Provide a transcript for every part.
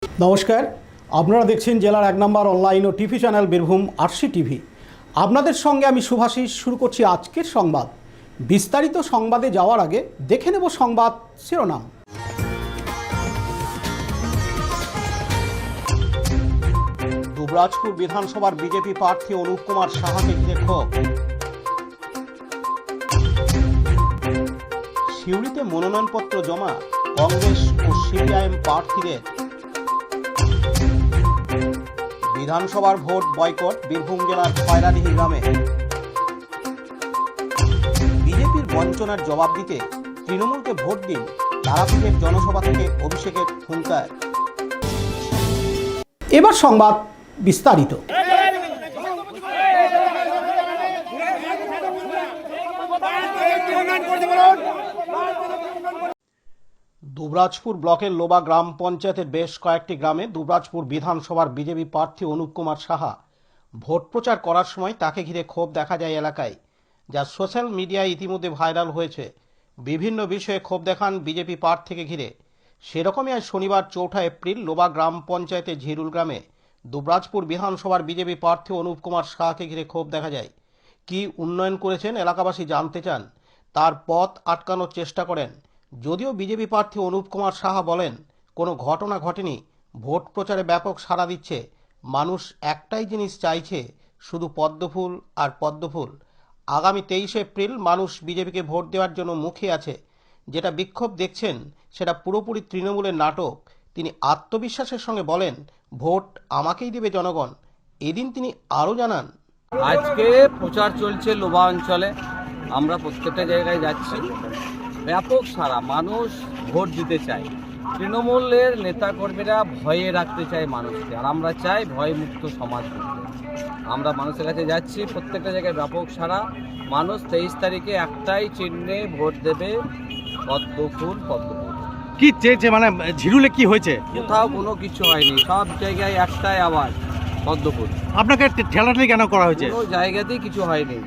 নমস্কার, আপনারা দেখছেন জেলার 1 নম্বর অনলাইন ও TV channel Birbhum RC TV. আপনাদের সঙ্গে আমি শুভাশিস। শুরু করছি আজকের সংবাদ। বিস্তারিত সংবাদে যাওয়ার আগে দেখে নেব সংবাদ শিরোনাম। দুবরাজপুর বিধানসভার বিজেপি প্রার্থী অনুপ কুমার সাহাকে ঘিরে ক্ষোভ। সিউড়িতে মনোনয়নপত্র জমা কংগ্রেস ও সিপিআইএম প্রার্থীদের। বিধানসভার ভোট বয়কট বীরভূম জেলার খয়রাডিহি গ্রামে। বিজেপির বঞ্চনার জবাব দিতে তৃণমূলকে ভোট দিন, তারাপীঠের জনসভা থেকে অভিষেকের হুঙ্কার। এবার সংবাদ বিস্তারিত। দুবরাজপুর ব্লকের লোবা গ্রাম পঞ্চায়েতের বেশ কয়েকটি গ্রামে দুবরাজপুর বিধানসভার বিজেপি প্রার্থী অনুপ কুমার সাহা ভোট প্রচার করার সময় তাকে ঘিরে ক্ষোভ দেখা যায় এলাকায়, যা সোশ্যাল মিডিয়ায় ইতিমধ্যে ভাইরাল হয়েছে। বিভিন্ন বিষয়ে ক্ষোভ দেখান বিজেপি প্রার্থীকে ঘিরে। সেরকমই আজ শনিবার 4 এপ্রিল লোবা গ্রাম পঞ্চায়েতের ঝিরুল গ্রামে দুবরাজপুর বিধানসভার বিজেপি প্রার্থী অনুপ কুমার সাহাকে ঘিরে ক্ষোভ দেখা যায়। কি উন্নয়ন করেছেন এলাকাবাসী জানতে চান, তার পথ আটকানোর চেষ্টা করেন। যদিও বিজেপি প্রার্থী অনুপ কুমার সাহা বলেন, কোনো ঘটনা ঘটেনি, ভোট প্রচারে ব্যাপক সাড়া দিচ্ছে। মানুষ একটাই জিনিস চাইছে, শুধু পদ্মফুল আর পদ্মফুল। আগামী 23 এপ্রিল মানুষ বিজেপিকে ভোট দেওয়ার জন্য মুখিয়ে আছে। যেটা বিক্ষোভ দেখছেন সেটা পুরোপুরি তৃণমূলের নাটক। তিনি আত্মবিশ্বাসের সঙ্গে বলেন, ভোট আমাকেই দেবে জনগণ। এদিন তিনি আরও জানান, আজকে প্রচার চলছে লোবা অঞ্চলে, আমরা প্রত্যেকটা জায়গায় যাচ্ছি, ব্যাপক সারা, মানুষ ভোট দিতে চায়। তৃণমূলের নেতাকর্মীরা ভয়ে রাখতে চায় মানুষকে, আর আমরা চাই ভয়মুক্ত সমাজ করতে। আমরা মানুষের কাছে যাচ্ছি, প্রত্যেকটা জায়গায় ব্যাপক সারা। মানুষ 23 তারিখে একটাই চিহ্নে ভোট দেবে, পদ্মফুল পদ্মফুল। কি চেয়েছে, মানে ঝিরুলে কি হয়েছে? কোথাও কোনো কিছু হয়নি, সব জায়গায় একটাই আওয়াজ, পদ্মফুল। আপনাকে ঠেলাঠেলি কেন করা হয়েছে? কোনো জায়গাতেই কিছু হয়নি।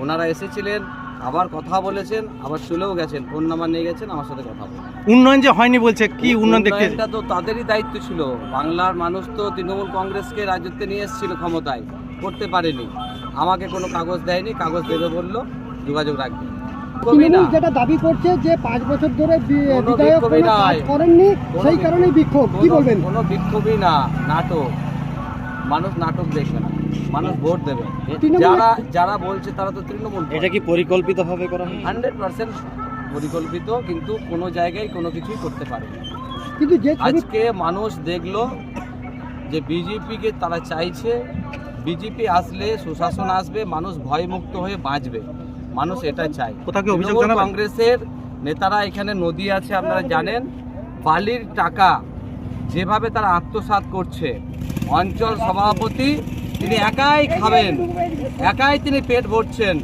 ওনারা এসেছিলেন, আবার কথা বলেছেন, আবার চলেও গেছেন, ফোন নাম্বার নিয়ে গেছেন, আমার সাথে কথা বলেন। উন্নয়ন যে হয়নি বলছে, কি উন্নয়ন দেখতে? এটা তো তাদেরই দায়িত্ব ছিল। বাংলার মানুষ তো তৃণমূল কংগ্রেসকে রাজত্বে নিয়ে এসেছিল, ক্ষমতায় করতে পারেনি। আমাকে কোনো কাগজ দেয়নি, কাগজ দেবে বললো, যোগাযোগ রাখবে। যেটা দাবি করছে যে 5 বছর ধরে বিধায়ক কোনো কাজ করেননি, সেই কারণেই বিক্ষোভ। কি বলবেন? কোনো বিক্ষোভই না, নাটক। মানুষ নাটক দেখবে না, মানুষ ভোট দেবে। যারা বলছে তারা তো তৃণমূল। এটা কি পরিকল্পিতভাবে করা হয়? 100% পরিকল্পিত, কিন্তু কোনো জায়গায় কোনো কিছুই করতে পারে না। কিন্তু আজকে মানুষ দেখলো যে বিজেপিকে তারা চাইছে, বিজেপি আসলে সুশাসন আসবে, মানুষ ভয়মুক্ত হয়ে বাঁচবে, মানুষ এটা চায়। কংগ্রেসের নেতারা, এখানে নদী আছে আপনারা জানেন, বালির টাকা যেভাবে তারা আত্মসাৎ করছে, অঞ্চল সভাপতি তিনি একাই খাবেন, একাই তিনি পেট ভরছেন,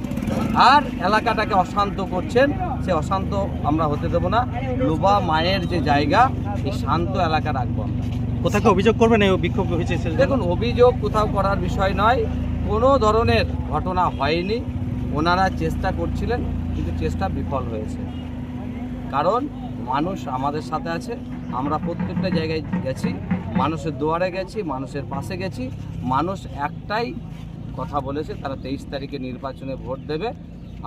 আর এলাকাটাকে অশান্ত করছেন। সে অশান্ত আমরা হতে দেবো না। লোবা মায়ের যে জায়গা, এই শান্ত এলাকা রাখবো আমরা। কোথাকে অভিযোগ করবেন এই বিক্ষোভ হয়েছে? দেখুন, অভিযোগ কোথাও করার বিষয় নয়, কোনো ধরনের ঘটনা হয়নি। ওনারা চেষ্টা করছিলেন, কিন্তু চেষ্টা বিফল হয়েছে। কারণ মানুষ আমাদের সাথে আছে, আমরা প্রত্যেকটা জায়গায় গেছি, মানুষের দুয়ারে গেছি, মানুষের পাশে গেছি। মানুষ একটাই কথা বলেছে, তারা 23 তারিখে নির্বাচনে ভোট দেবে,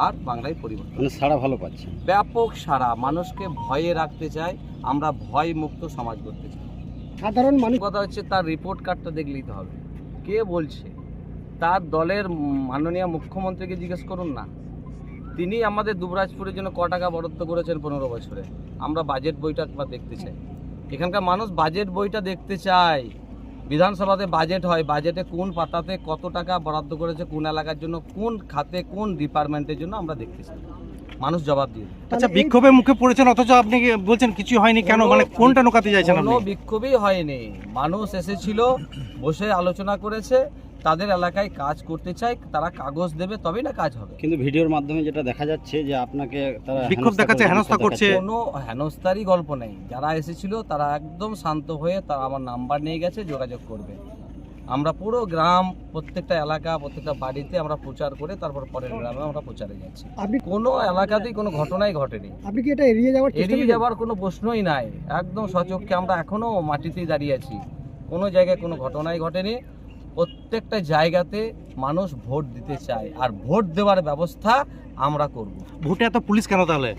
আর বাংলায় পরিবর্তন। সারা ভালো পাচ্ছে, ব্যাপক সারা। মানুষকে ভয়ে রাখতে চাই, আমরা ভয় মুক্ত সমাজ করতে চাই। সাধারণ মানুষ কথা হচ্ছে, তার রিপোর্ট কার্ডটা দেখলেই তো হবে, কে বলছে। তার দলের মাননীয় মুখ্যমন্ত্রীকে জিজ্ঞেস করুন না, তিনি আমাদের দুবরাজপুরের জন্য ক টাকা বরাদ্দ করেছেন 15 বছরে। আমরা বাজেট বইটা দেখতে চাই, এখানকার মানুষ বাজেট বইটা দেখতে চায়। বিধানসভাতে বাজেট হয়, বাজেটে কোন পাতাতে কত টাকা বরাদ্দ করেছে, কোন এলাকার জন্য, কোন খাতে, কোন ডিপার্টমেন্টের জন্য, আমরা দেখতে চাই। মানুষ জবাব দিয়ে। আচ্ছা, বিক্ষোভের মুখে পড়েছেন, অথচ আপনি বলছেন কিছু হয়নি কেন? মানে কোনটা নোকাতে চাইছেন? কোনো বিক্ষোভই হয়নি, মানুষ এসেছিল, বসে আলোচনা করেছে, তাদের এলাকায় কাজ করতে চাই, তারা কাগজ দেবে, তবেই না কাজ হবে। কিন্তু ভিডিওর মাধ্যমে যেটা দেখা যাচ্ছে যে আপনাকে তারা বিক্ষোভ দেখাচ্ছে, হেনস্থা করছে। কোনো হেনস্থারই গল্প নেই। যারা এসেছিল তারা একদম শান্ত হয়ে, তারা আমার নাম্বার নিয়ে গেছে, যোগাযোগ করবে। আমরা পুরো গ্রাম, প্রত্যেকটা এলাকা, প্রত্যেকটা বাড়িতে আমরা প্রচার করে তারপর পরের গ্রামে আমরা প্রচারে যাচ্ছি। আপনি কোনো এলাকাতেই কোনো ঘটনাই ঘটেনি, আপনি কি এটা এড়িয়ে যাওয়ার চেষ্টা এড়িয়ে করছেন? যাবার কোনো প্রশ্নই নাই। একদম সচক্ষে আমরা এখনো মাটিতেই দাঁড়িয়ে আছি, কোনো জায়গায় কোনো ঘটনাই ঘটেনি। প্রত্যেকটা জায়গাতে মানুষ ভোট দিতে চায়, আর ভোট দেওয়ার ব্যবস্থা আমরা করব। ভোটে এত পুলিশ কেন তাহলে?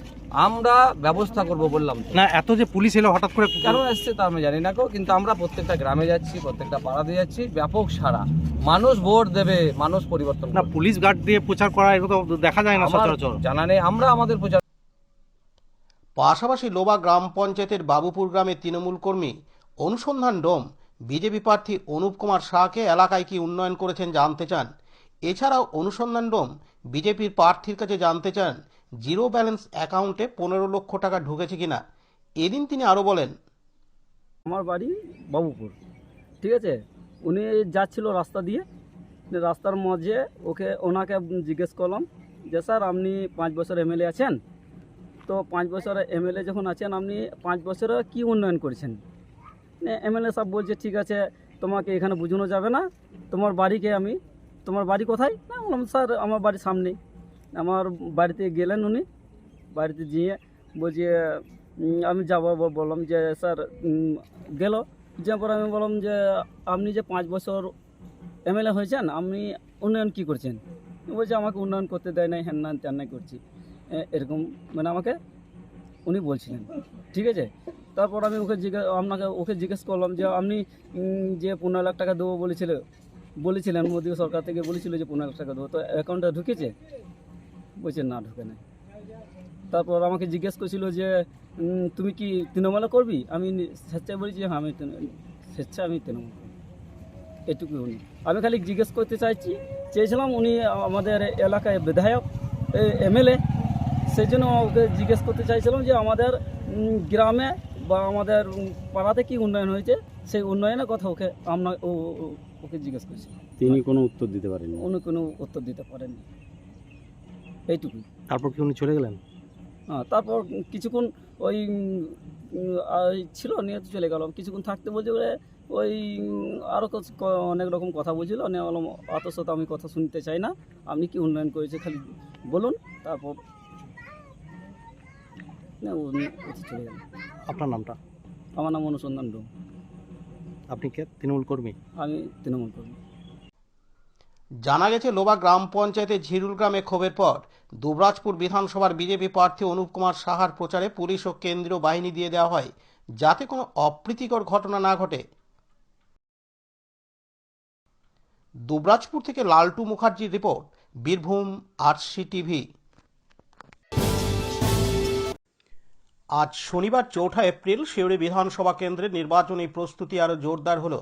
আমরা ব্যবস্থা করব বললাম তো। না, এত যে পুলিশ এলো হঠাৎ করে কেন এসছে তা আমি জানি না গো, কিন্তু আমরা প্রত্যেকটা গ্রামে যাচ্ছি, প্রত্যেকটা পাড়াতে যাচ্ছি, ব্যাপক সাড়া। মানুষ ভোট দেবে, মানুষ পরিবর্তন না, করবে। পুলিশ গার্ড দিয়ে প্রচার করা এটা তো দেখা যায় না আমার সচরাচর। জানা নেই, আমরা আমাদের প্রচার। পাশাপাশি লোবা গ্রাম পঞ্চায়েতের বাবুপুর গ্রামের তৃণমূল কর্মী অনুসন্ধান ডোম বিজেপি প্রার্থী অনুপ কুমার শাহকে এলাকায় কি উন্নয়ন করেছেন জানতে চান। এছাড়াও অনুসন্ধান ডোম বিজেপির প্রার্থীর কাছে জানতে চান জিরো ব্যালেন্স অ্যাকাউন্টে 15 লক্ষ টাকা ঢুকেছে কিনা। এদিন তিনি আরও বলেন, আমার বাড়ি বাবুপুর, ঠিক আছে। উনি যাচ্ছিল রাস্তা দিয়ে, রাস্তার মাঝে ওনাকে জিজ্ঞেস করলাম যে স্যার আপনি 5 বছর এমএলএ আছেন, তো 5 বছর এমএলএ যখন আছেন আপনি 5 বছরে কি উন্নয়ন করেছেন। এমএলএ সাহেব বলছে ঠিক আছে, তোমাকে এখানে বোঝানো যাবে না, তোমার বাড়ি কোথায়? না, বললাম স্যার আমার বাড়ির সামনেই। আমার বাড়িতে গেলেন উনি, বাড়িতে গিয়ে বলছে আমি যাবো, বললাম যে স্যার গেল। যাওয়ার পর আমি বললাম যে আপনি যে 5 বছর এমএলএ হয়েছেন, আপনি উন্নয়ন কী করছেন? বলছে আমাকে উন্নয়ন করতে দেয় নাই, হ্যান না ত্যান নাই করছি, এরকম মানে আমাকে উনি বলছিলেন, ঠিক আছে। তারপর আমি ওকে জিজ্ঞেস করলাম যে আপনি যে 15 লাখ টাকা দেবো বলেছিলেন, মোদী সরকার থেকে বলেছিল যে 15 লাখ টাকা দেবো, তো অ্যাকাউন্টে ঢুকেছে? বলছে না, ঢুকে নাই। তারপর আমাকে জিজ্ঞেস করছিল যে তুমি কি তৃণমূলে করবি? আমি স্বেচ্ছায় বলেছি হ্যাঁ আমি তৃণমূল করবি, এটুকু। উনি আমি খালি জিজ্ঞেস করতে চেয়েছিলাম, উনি আমাদের এলাকায় বিধায়ক এমএলএ, সেই জন্য ওকে জিজ্ঞেস করতে চাইছিলাম যে আমাদের গ্রামে বা আমাদের পাড়াতে কি উন্নয়ন হয়েছে, সেই উন্নয়নের কথা ওকে জিজ্ঞেস করছি। তিনি কোনো উত্তর দিতে পারেননি। উনি কোনো উত্তর দিতে পারেননি, এইটুকুই। তারপর কি উনি চলে গেলেন? হ্যাঁ, তারপর কিছুক্ষণ ওই ছিল, নিয়ে চলে গেলাম। কিছুক্ষণ থাকতে বলছে বলে ওই আরও অনেক রকম কথা বলছিল, নিয়ে বললাম অত শত আমি কথা শুনতে চাই না, আপনি কি উন্নয়ন করেছে খালি বলুন। তারপর উনি চলে গেলেন। আপনার নামটা? আমার নাম অনুসন্ধান ডোম। আপনি কে? তৃণমূল কর্মী? আমি তৃণমূল কর্মী। জানা গেছে লোবা গ্রাম পঞ্চায়েতের ঝিরুল গ্রামে ক্ষোভের পর দুবরাজপুর বিধানসভার বিজেপি প্রার্থী অনুপ কুমার সাহার প্রচারে পুলিশ ও কেন্দ্রীয় বাহিনী দিয়ে দেওয়া হয় যাতে কোনো অপ্রীতিকর ঘটনা না ঘটে। দুবরাজপুর থেকে লালটু মুখার্জির রিপোর্ট, বীরভূম আরসি টিভি। আজ শনিবার 4 এপ্রিল সিউড়ি বিধানসভা কেন্দ্রের নির্বাচনী প্রস্তুতি আরও জোরদার হলো।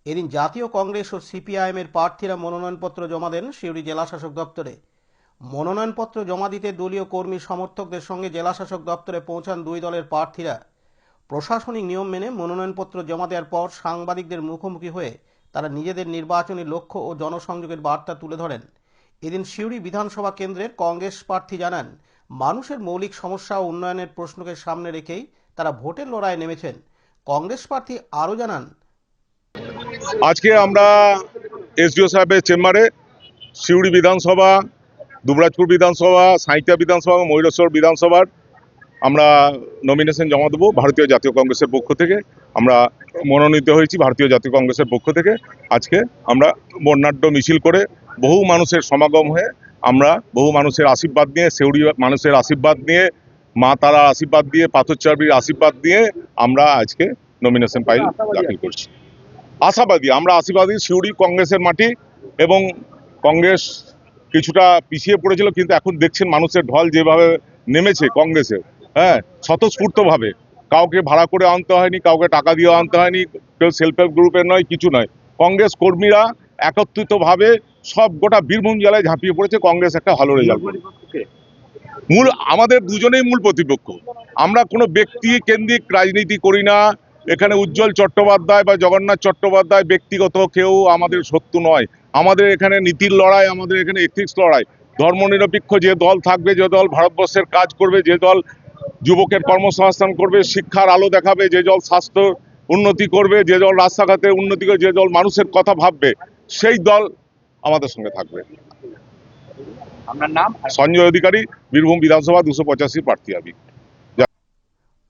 এদিন জাতীয় কংগ্রেস ও সিপিআইএমের প্রার্থীরা মনোনয়নপত্র জমা দেন সিউড়ি জেলাশাসক দপ্তরে। মনোনয়নপত্র জমা দিতে দলীয় কর্মী সমর্থকদের সঙ্গে জেলাশাসক দপ্তরে পৌঁছান দুই দলের প্রার্থীরা। প্রশাসনিক নিয়ম মেনে মনোনয়নপত্র জমা দেওয়ার পর সাংবাদিকদের মুখোমুখি হয়ে তারা নিজেদের নির্বাচনী লক্ষ্য ও জনসংযোগের বার্তা তুলে ধরেন। এদিন সিউড়ি বিধানসভা কেন্দ্রের কংগ্রেস প্রার্থী জানান, মানুষের মৌলিক সমস্যা ও উন্নয়নের প্রশ্নকে সামনে রেখেই তারা ভোটের লড়াইয়ে নেমেছেন। কংগ্রেস প্রার্থী আরও জানান, আজকে আমরা এসডিও সাহেবের চেম্বারে সিউড়ি বিধানসভা, দুবরাজপুর বিধানসভা, সাঁইথিয়া বিধানসভা এবং ময়ূরেশ্বর বিধানসভার আমরা নমিনেশন জমা দেবো। ভারতীয় জাতীয় কংগ্রেসের পক্ষ থেকে আমরা মনোনীত হয়েছি। ভারতীয় জাতীয় কংগ্রেসের পক্ষ থেকে আজকে আমরা বর্ণাঢ্য মিছিল করে বহু মানুষের সমাগম হয়ে আমরা বহু মানুষের আশীর্বাদ নিয়ে, সিউড়ি মানুষের আশীর্বাদ নিয়ে, মা তারার আশীর্বাদ দিয়ে, পাথরচার্বির আশীর্বাদ নিয়ে আমরা আজকে নমিনেশন ফাইল দাখিল করছি। আমরা আশাবাদী সিউড়ি কংগ্রেসের মাটি, এবং কংগ্রেস কিছুটা পিছিয়ে পড়েছিল, কিন্তু এখন দেখছেন মানুষের ঢল যেভাবে নেমেছে কংগ্রেসের, হ্যাঁ, স্বতঃস্ফূর্তভাবে, কাউকে ভাড়া করে আনতে হয়নি, কাউকে টাকা দিয়ে আনতে হয়নি, কেউ সেলফ হেল্প গ্রুপের নয়, কিছু নয়। কংগ্রেস কর্মীরা একত্রিতভাবে সব গোটা বীরভূম জেলায় ঝাঁপিয়ে পড়েছে কংগ্রেস একটা ভালো রেজাল্ট করে। আমাদের দুজনেই মূল প্রতিপক্ষ। আমরা কোনো ব্যক্তি কেন্দ্রিক রাজনীতি করি না। এখানে উজ্জ্বল চট্টোপাধ্যায় বা জগন্নাথ চট্টোপাধ্যায় ব্যক্তিগত কেউ আমাদের শত্রু নয়। আমাদের এখানে নীতির লড়াই, আমাদের এখানে এথিক্স লড়াই। ধর্মনিরপেক্ষ যে দল থাকবে, যে দল ভারতবর্ষের কাজ করবে, যে দল যুবকের কর্মসংস্থান করবে, শিক্ষার আলো দেখাবে, যে দল স্বাস্থ্য উন্নতি করবে, যে দল রাস্তাঘাটে উন্নতি করে, যে দল মানুষের কথা ভাববে, সেই দল আমাদের সঙ্গে থাকবে। আপনার নাম? সঞ্জয় অধিকারী, বীরভূম বিধানসভা 285 প্রার্থী আমি।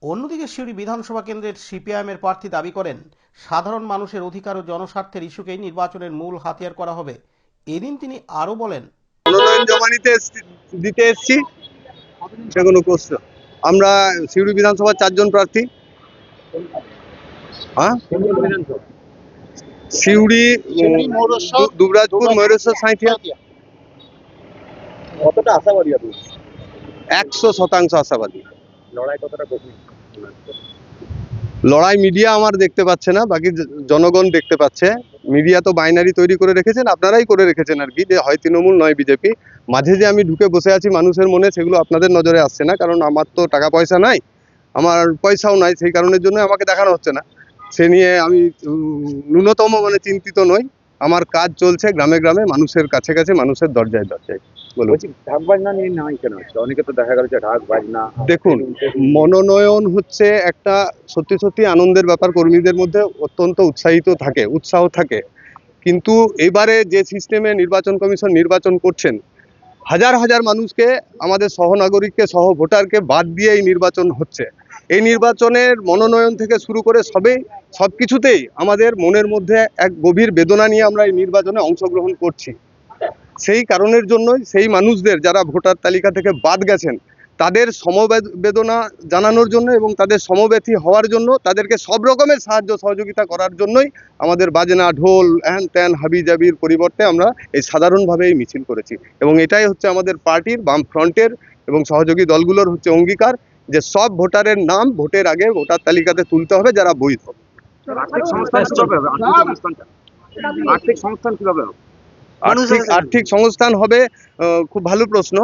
অন্যদিকে সিউড়ি বিধানসভা কেন্দ্রের সিপিআইএমের প্রার্থী দাবি করেন, সাধারণ মানুষের অধিকার ও জনস্বার্থের ইস্যুকেই নির্বাচনের মূল হাতিয়ার করা হবে। এদিন তিনি আরও বলেন, মনোনয়ন জমা দিতে এসেছি, সে কোনো প্রশ্ন। আমরা সিউড়ি বিধানসভার 4 জন প্রার্থী। হ্যাঁ, সিউড়ি, দুবরাজপুর, ময়ূরেশ্বর, সাঁইথিয়া। কতটা আশাবাদী আপনি? 100% আশাবাদী। লড়াই কতটা কঠিন? লড়াই মিডিয়া আমার দেখতে পাচ্ছে না, বাকি জনগণ দেখতে পাচ্ছে। মিডিয়া তো বাইনারি তৈরি করে রেখেছেন, আপনারাই করে রেখেছেন আর কি, যে হয় তৃণমূল নয় বিজেপি। মাঝে যে আমি ঢুকে বসে আছি মানুষের মনে, সেগুলো আপনাদের নজরে আসছে না, কারণ আমার তো টাকা পয়সা নাই, আমার পয়সাও নাই, সেই কারণের জন্য আমাকে দেখানো হচ্ছে না। সে নিয়ে আমি ন্যূনতম চিন্তিত নই। আমার কাজ চলছে গ্রামে গ্রামে, মানুষের কাছে কাছে, মানুষের দরজায় দরজায়। বলছি ঢাক বাজনা নিয়ে নাই কেন হচ্ছে? অনেকে তো দেখা গেল যে ঢাক বাজনা। দেখুন, মনোনয়ন হচ্ছে একটা সত্যি সত্যি আনন্দের ব্যাপার, কর্মীদের মধ্যে অত্যন্ত উৎসাহ থাকে, কিন্তু এবারে যে সিস্টেমে নির্বাচন কমিশন নির্বাচন করছেন, হাজার হাজার মানুষকে, আমাদের সহনাগরিককে, সহ ভোটারকে বাদ দিয়ে এই নির্বাচন হচ্ছে। এই নির্বাচনের মনোনয়ন থেকে শুরু করে সবকিছুতেই আমাদের মনের মধ্যে এক গভীর বেদনা নিয়ে আমরা এই নির্বাচনে অংশগ্রহণ করছি। সেই কারণের জন্যই সেই মানুষদের যারা ভোটার তালিকা থেকে বাদ গেছেন, তাদের সমবেদনা জানানোর জন্য এবং তাদের সমব্যথী হওয়ার জন্য, তাদেরকে সব রকমের সাহায্য সহযোগিতা করার জন্যই আমাদের বাজনা, ঢোল, হ্যান ত্যান, হাবি জাবির পরিবর্তে আমরা এই সাধারণভাবে এই মিছিল করেছি। এবং এটাই হচ্ছে আমাদের পার্টির, বাম ফ্রন্টের এবং সহযোগী দলগুলোর হচ্ছে অঙ্গীকার, যে সব ভোটারের নাম ভোটের আগে ভোটার তালিকাতে তুলতে হবে যারা বৈধ। আর্থিক সংস্থান হবে, খুব ভালো প্রশ্ন।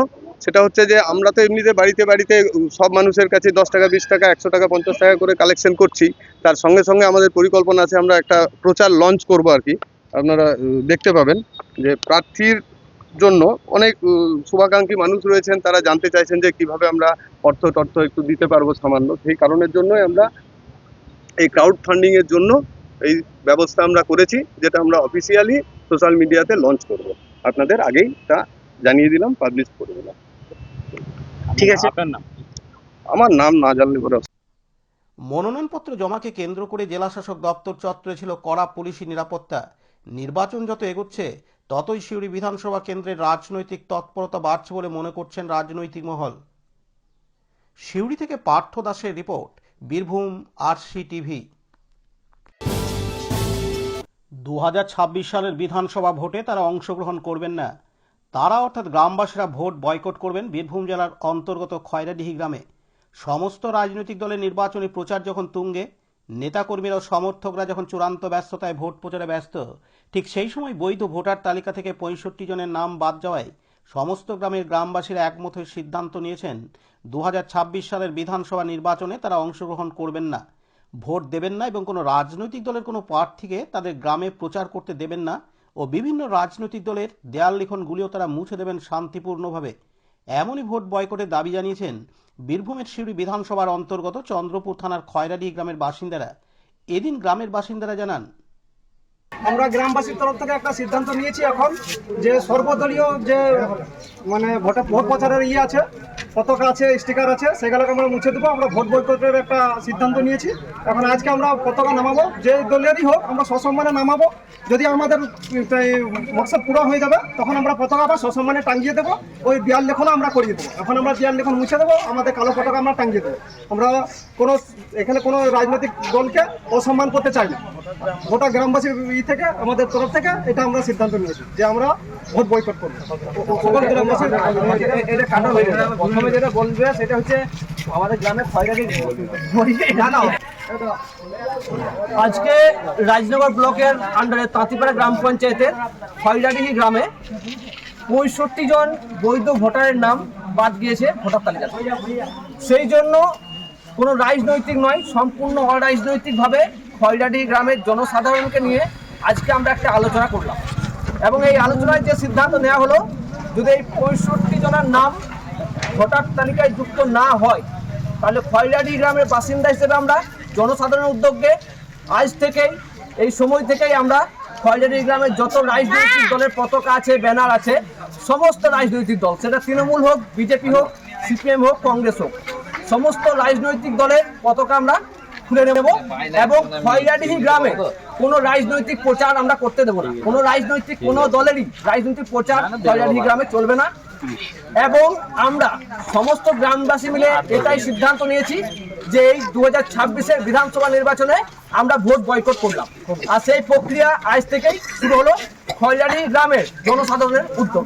সেটা হচ্ছে যে আমরা তো এমনিতে বাড়িতে বাড়িতে সব মানুষের কাছে 10 টাকা, 20 টাকা, 100 টাকা, 50 টাকা করে কালেকশন করছি। তার সঙ্গে সঙ্গে আমাদের পরিকল্পনা আছে, আমরা একটা প্রচার লঞ্চ করব আর কি। আপনারা দেখতে পাবেন যে প্রার্থীর জন্য অনেক শুভাকাঙ্ক্ষী মানুষ রয়েছেন, তারা জানতে চাইছেন যে কিভাবে আমরা অর্থ একটু দিতে পারবো সামান্য। সেই কারণের জন্যই আমরা এই ক্রাউড ফান্ডিং এর জন্য এই ব্যবস্থা আমরা করেছি, যেটা আমরা অফিসিয়ালি সোশ্যাল মিডিয়াতে লঞ্চ করব। আপনাদের আগেই তা জানিয়ে দিলাম, পাবলিশ করে দিলাম। ঠিক আছে, আপনার নাম? আমার নাম না জানলে পরে। মনোনয়নপত্র জমাকে কেন্দ্র করে জেলাশাসক দপ্তর চত্বরে ছিল কড়া পুলিশি নিরাপত্তা। নির্বাচন যত এগোচ্ছে, ততই সিউড়ি বিধানসভা কেন্দ্রের রাজনৈতিক তৎপরতা বাড়ছে বলে মনে করছেন রাজনৈতিক মহল। সিউড়ি থেকে পার্থ দাসের রিপোর্ট, বীরভূম RCTV। 2026 সালের বিধানসভা ভোটে তারা অংশগ্রহণ করবেন না। তারা অর্থাৎ গ্রামবাসীরা ভোট বয়কট করবেন বীরভূম জেলার অন্তর্গত খয়রাডিহি গ্রামে। সমস্ত রাজনৈতিক দলের নির্বাচনী প্রচার যখন তুঙ্গে, নেতাকর্মীরা ও সমর্থকরা যখন চূড়ান্ত ব্যস্ততায় ভোট প্রচারে ব্যস্ত, ঠিক সেই সময় বৈধ ভোটার তালিকা থেকে 65 জনের নাম বাদ যাওয়ায় সমস্ত গ্রামের গ্রামবাসীরা একমত হয়ে সিদ্ধান্ত নিয়েছেন 2026 সালের বিধানসভা নির্বাচনে তারা অংশগ্রহণ করবেন না, ভোট দেবেন না এবং কোনো রাজনৈতিক দলের কোনো প্রার্থীকে তাদের গ্রামে প্রচার করতে দেবেন না ও বিভিন্ন রাজনৈতিক দলের দেয়াল লিখনগুলিও তারা মুছে দেবেন শান্তিপূর্ণভাবে। এমনই ভোট বয়কটের দাবি জানিয়েছেন বীরভূমের সিউড়ি বিধানসভার অন্তর্গত চন্দ্রপুর থানার খয়রাডিহি গ্রামের বাসিন্দারা। এদিন গ্রামের বাসিন্দারা জানান, আমরা গ্রামবাসীর তরফ থেকে একটা সিদ্ধান্ত নিয়েছি এখন, যে সর্বদলীয় যে ভোট প্রচারের আছে, পতাকা আছে, স্টিকার আছে, সেগুলোকে আমরা মুছে দেবো। আমরা ভোট বয়কটের একটা সিদ্ধান্ত নিয়েছি। এখন আজকে আমরা পতাকা নামাবো, যে দলেরই হোক আমরা সসম্মানে নামাবো। যদি আমাদের মকসদ পুরো হয়ে যাবে, তখন আমরা পতাকা আবার সসম্মানে টাঙিয়ে দেবো, ওই দেয়াল লেখনও আমরা করিয়ে দেবো। এখন আমরা দেয়াল লেখন মুছে দেবো, আমাদের কালো পতাকা আমরা টাঙিয়ে দেবো। আমরা এখানে কোনো রাজনৈতিক দলকে অসম্মান করতে চাই না। গোটা গ্রামবাসীর থেকে, আমাদের তরফ থেকে এটা আমরা সিদ্ধান্ত নিয়েছি যে আমরা ভোট বয়কট করবো। প্রথমে যেটা বলবে সেটা হচ্ছে আমাদের গ্রামে আজকে রাজনগর ব্লকের আন্ডারে তাঁতিপাড়া গ্রাম পঞ্চায়েতের খয়রাডিহি গ্রামে 65 জন বৈধ ভোটারের নাম বাদ গিয়েছে ভোটার তালিকা। সেই জন্য কোনো রাজনৈতিক নয়, সম্পূর্ণ অরাজনৈতিকভাবে খয়রাডিহি গ্রামের জনসাধারণকে নিয়ে আজকে আমরা একটা আলোচনা করলাম এবং এই আলোচনায় যে সিদ্ধান্ত নেওয়া হলো, যদি এই 65 জনের নাম ভোটার তালিকায় যুক্ত না হয়, তাহলে খয়রাডিহি গ্রামের বাসিন্দা হিসেবে আমরা জনসাধারণের উদ্যোগে আজ থেকেই এই সময় থেকেই আমরা খয়রাডি গ্রামের যত রাজনৈতিক দলের পতাকা আছে, ব্যানার আছে, সমস্ত রাজনৈতিক দল, সেটা তৃণমূল হোক, বিজেপি হোক, সিপিএম হোক, কংগ্রেস হোক, সমস্ত রাজনৈতিক দলের পতাকা আমরা খুলে নেব এবং খয়রাডি গ্রামে কোনো রাজনৈতিক প্রচার আমরা করতে দেবো না। কোনো রাজনৈতিক কোনো দলেরই রাজনৈতিক প্রচার খয়রাডি গ্রামে চলবে না। এবং আমরা সমস্ত গ্রামবাসী মিলে এটাই সিদ্ধান্ত নিয়েছি যে এই 2026-এর বিধানসভা নির্বাচনে আমরা ভোট বয়কট করলাম। আর সেই প্রক্রিয়া আজ থেকেই শুরু হলো খয়রাডি গ্রামের জনসাধারণের উদ্যোগ।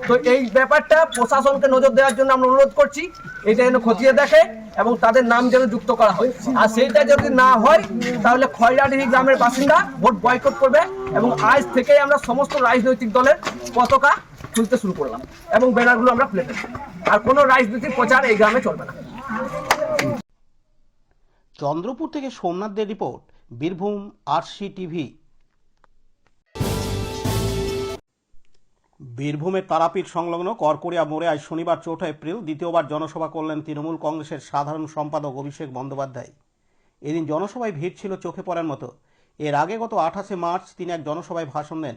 তো এই ব্যাপারটা প্রশাসনকে নজর দেওয়ার জন্য আমরা অনুরোধ করছি, এটা যেন খতিয়ে দেখে এবং তাদের নাম যেন যুক্ত করা হয়। আর সেইটা যদি না হয় তাহলে খয়রাডি গ্রামের বাসিন্দা ভোট বয়কট করবে এবং আজ থেকেই আমরা সমস্ত রাজনৈতিক দলের পতাকা খুলতে শুরু করলাম এবং ব্যানারগুলো আমরা খুলে দেব। আর কোনো রাজনৈতিক প্রচার এই গ্রামে চলবে না। চন্দ্রপুর থেকে সোমনাথ দের রিপোর্ট, বীরভূম আরসি টিভি। বীরভূমের তারাপীঠ সংলগ্ন করকরিয়া মোড়ে আজ শনিবার 4 এপ্রিল দ্বিতীয়বার জনসভা করলেন তৃণমূল কংগ্রেসের সাধারণ সম্পাদক অভিষেক বন্দ্যোপাধ্যায়। এদিন জনসভায় ভিড় ছিল চোখে পড়ার মতো। এর আগে গত 28 মার্চ তিনি এক জনসভায় ভাষণ দেন।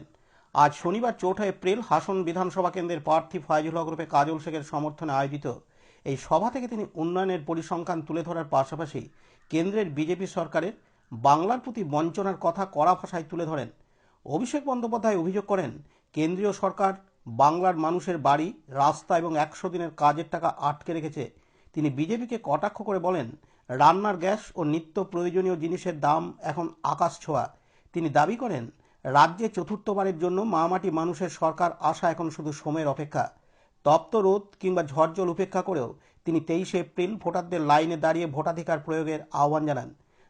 আজ শনিবার 4 এপ্রিল হাসন বিধানসভা কেন্দ্রের প্রার্থী ফয়জুল হক গ্রুপে কাজল শেখের সমর্থনে আয়োজিত এই সভা থেকে তিনি উন্নয়নের পরিসংখ্যান তুলে ধরার পাশাপাশি কেন্দ্রের বিজেপি সরকারের বাংলার প্রতি বঞ্চনার কথা কড়া ভাষায় তুলে ধরেন। অভিষেক বন্দ্যোপাধ্যায় অভিযোগ করেন, কেন্দ্রীয় সরকার বাংলার মানুষের বাড়ি, রাস্তা এবং 100 দিনের কাজের টাকা আটকে রেখেছে। তিনি বিজেপিকে কটাক্ষ করে বলেন, রান্নার গ্যাস ও নিত্য প্রয়োজনীয় জিনিসের দাম এখন আকাশ ছোঁয়া। তিনি দাবি করেন, রাজ্যে চতুর্থবারের জন্য মামাটি মানুষের সরকার আসা এখন শুধু সময়ের অপেক্ষা। তপ্ত রোদ কিংবা ঝড়জল উপেক্ষা করেও তিনি 23 এপ্রিল ভোটারদের লাইনে দাঁড়িয়ে ভোটাধিকার প্রয়োগের আহ্বান জানান।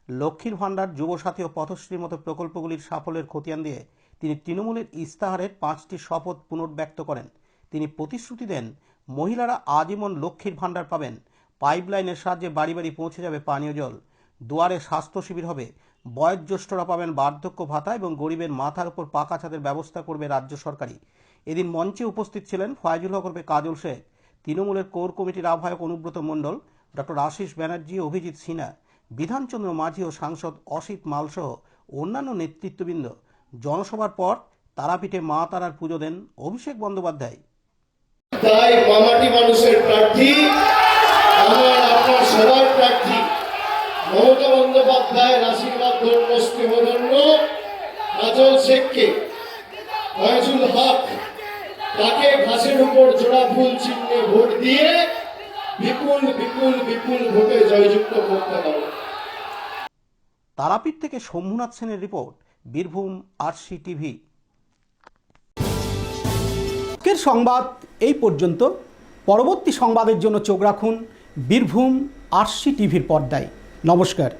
লক্ষ্মীর ভাণ্ডার, যুবসাথী ও পথশ্রীর মতো প্রকল্পগুলির সাফল্যের খতিয়ান দিয়ে তিনি তৃণমূলের ইস্তাহারের 5টি শপথ পুনর্ব্যক্ত করেন। তিনি প্রতিশ্রুতি দেন, মহিলারা আজীবন লক্ষ্মীর ভাণ্ডার পাবেন, পাইপলাইনের সাহায্যে বাড়ি বাড়ি পৌঁছে যাবে পানীয় জল, দুয়ারে স্বাস্থ্য শিবির হবে, বয়োজ্যেষ্ঠরা পাবেন বার্ধক্য ভাতা এবং গরিবের মাথার উপর পাকা ছাদের ব্যবস্থা করবে রাজ্য সরকারই। এদিন মঞ্চে উপস্থিত ছিলেন ফয়জুল হক গ্রুপে কাজল শেখ, তৃণমূলের কোর কমিটির আহ্বায়ক অনুব্রত মণ্ডল, ডক্টর আশিস ব্যানার্জি, অভিজিৎ সিনহা, বিধানচন্দ্র মাঝি ও সাংসদ অসিত মালসহ অন্যান্য নেতৃত্ববৃন্দ। জনসভার পর তারাপীঠে মা তারার পুজো দেন অভিষেক বন্দ্যোপাধ্যায়। তাই মামাটি মানুষের প্রার্থী, আমার আপনার সবার প্রার্থী মমতা বন্দ্যোপাধ্যায়ের আশীর্বাদ ধন্য, স্নেহ ধন্য কাজল শেখকে, ফয়জুল হক তাকে ঘাসের উপর জোড়া ফুল চিহ্নে ভোট দিয়ে বিপুল বিপুল বিপুল ভোটে জয়যুক্ত করতে হবে। তারাপীঠ থেকে শম্ভুনাথ সেনের রিপোর্ট, বীরভূম আরসি টিভি। আজকের সংবাদ এই পর্যন্ত। পরবর্তী সংবাদের জন্য চোখ রাখুন বীরভূম আরসি টিভির পর্দায়। নমস্কার।